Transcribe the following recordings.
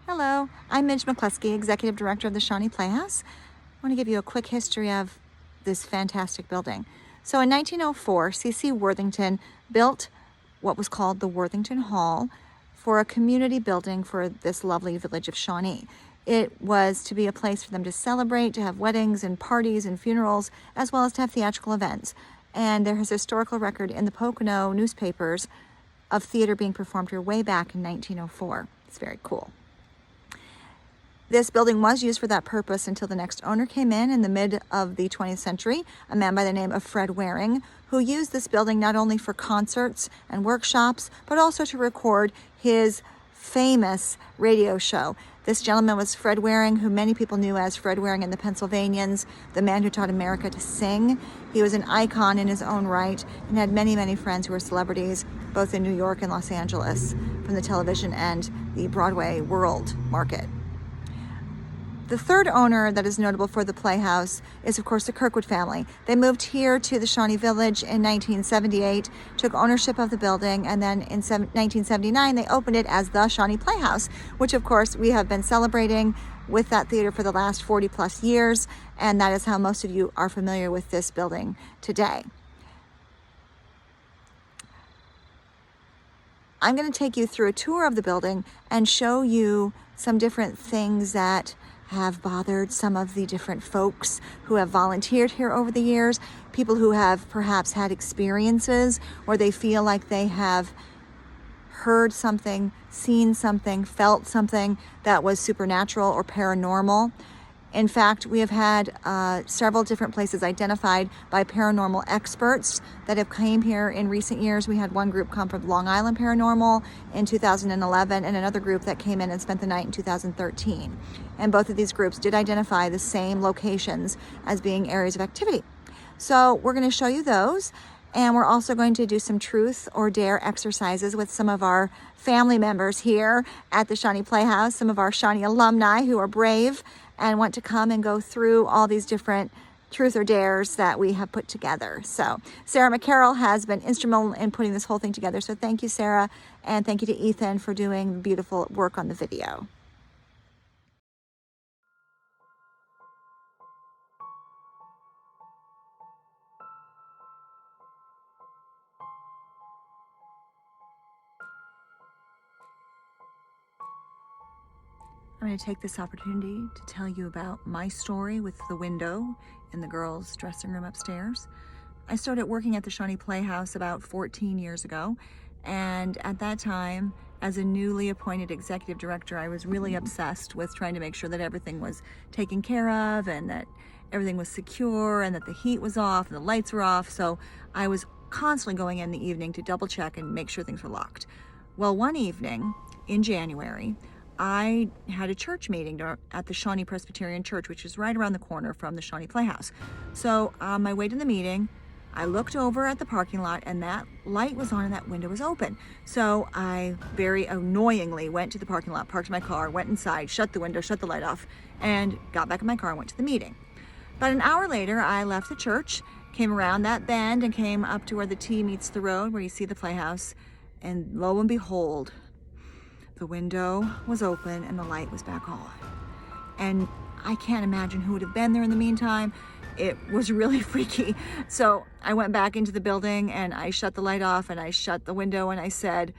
Hello, I'm Midge McClosky, Executive Director of the Shawnee Playhouse. I want to give you a quick history of this fantastic building. So in 1904, C.C. Worthington built what was called the Worthington Hall for a community building for this lovely village of Shawnee. It was to be a place for them to celebrate, to have weddings and parties and funerals, as well as to have theatrical events. And there is a historical record in the Pocono newspapers of theater being performed here way back in 1904. It's very cool. This building was used for that purpose until the next owner came in the mid of the 20th century, a man by the name of Fred Waring, who used this building not only for concerts and workshops, but also to record his famous radio show. This gentleman was Fred Waring, who many people knew as Fred Waring and the Pennsylvanians, the man who taught America to sing. He was an icon in his own right and had many, many friends who were celebrities, both in New York and Los Angeles, from the television and the Broadway world market. The third owner that is notable for the Playhouse is, of course, the Kirkwood family. They moved here to the Shawnee Village in 1978, took ownership of the building, and then in 1979 they opened it as the Shawnee Playhouse, which, of course, we have been celebrating with that theater for the last 40 plus years, and that is how most of you are familiar with this building today. I'm going to take you through a tour of the building and show you some different things that have bothered some of the different folks who have volunteered here over the years, people who have perhaps had experiences where they feel like they have heard something, seen something, felt something that was supernatural or paranormal. In fact, we have had several different places identified by paranormal experts that have came here in recent years. We had one group come from Long Island Paranormal in 2011 and another group that came in and spent the night in 2013. And both of these groups did identify the same locations as being areas of activity. So we're going to show you those. And we're also going to do some truth or dare exercises with some of our family members here at the Shawnee Playhouse, some of our Shawnee alumni who are brave and want to come and go through all these different truth or dares that we have put together. So Sarah McCarroll has been instrumental in putting this whole thing together. So thank you, Sarah, and thank you to Ethan for doing beautiful work on the video. I'm going to take this opportunity to tell you about my story with the window in the girls' dressing room upstairs. I started working at the Shawnee Playhouse about 14 years ago, and at that time, as a newly appointed executive director, I was really obsessed with trying to make sure that everything was taken care of and that everything was secure and that the heat was off and the lights were off. So I was constantly going in the evening to double check and make sure things were locked. Well, one evening in January, I had a church meeting at the Shawnee Presbyterian Church, which is right around the corner from the Shawnee Playhouse. So on my way to the meeting, I looked over at the parking lot and that light was on and that window was open. So I very annoyingly went to the parking lot, parked my car, went inside, shut the window, shut the light off, and got back in my car and went to the meeting. About an hour later, I left the church, came around that bend and came up to where the T meets the road, where you see the Playhouse, and lo and behold, the window was open and the light was back on. And I can't imagine who would have been there in the meantime. It was really freaky. So I went back into the building and I shut the light off and I shut the window and I stood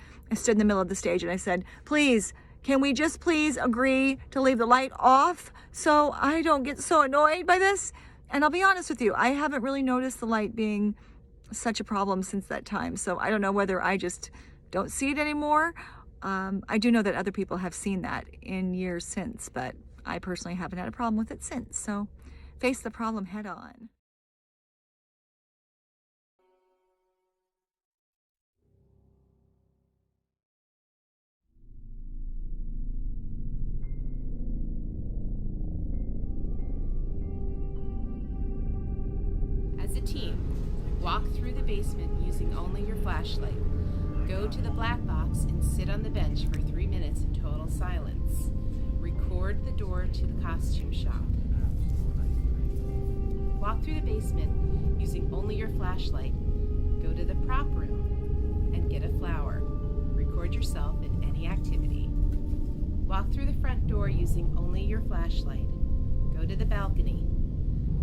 in the middle of the stage and I said, please, can we just please agree to leave the light off so I don't get so annoyed by this? And I'll be honest with you, I haven't really noticed the light being such a problem since that time. So I don't know whether I just don't see it anymore. I do know that other people have seen that in years since, but I personally haven't had a problem with it since. So face the problem head on. As a team, walk through the basement using only your flashlight. Go to the black box and sit on the bench for 3 minutes in total silence. Record the door to the costume shop. Walk through the basement using only your flashlight. Go to the prop room and get a flower. Record yourself in any activity. Walk through the front door using only your flashlight. Go to the balcony.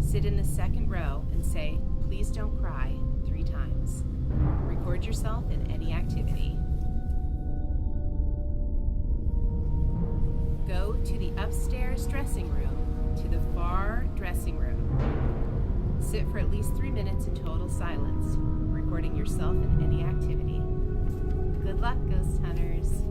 Sit in the second row and say, "Please don't cry," 3 times. Record yourself in any activity. Go to the upstairs dressing room to the far dressing room. Sit for at least 3 minutes in total silence, recording yourself in any activity. Good luck, ghost hunters.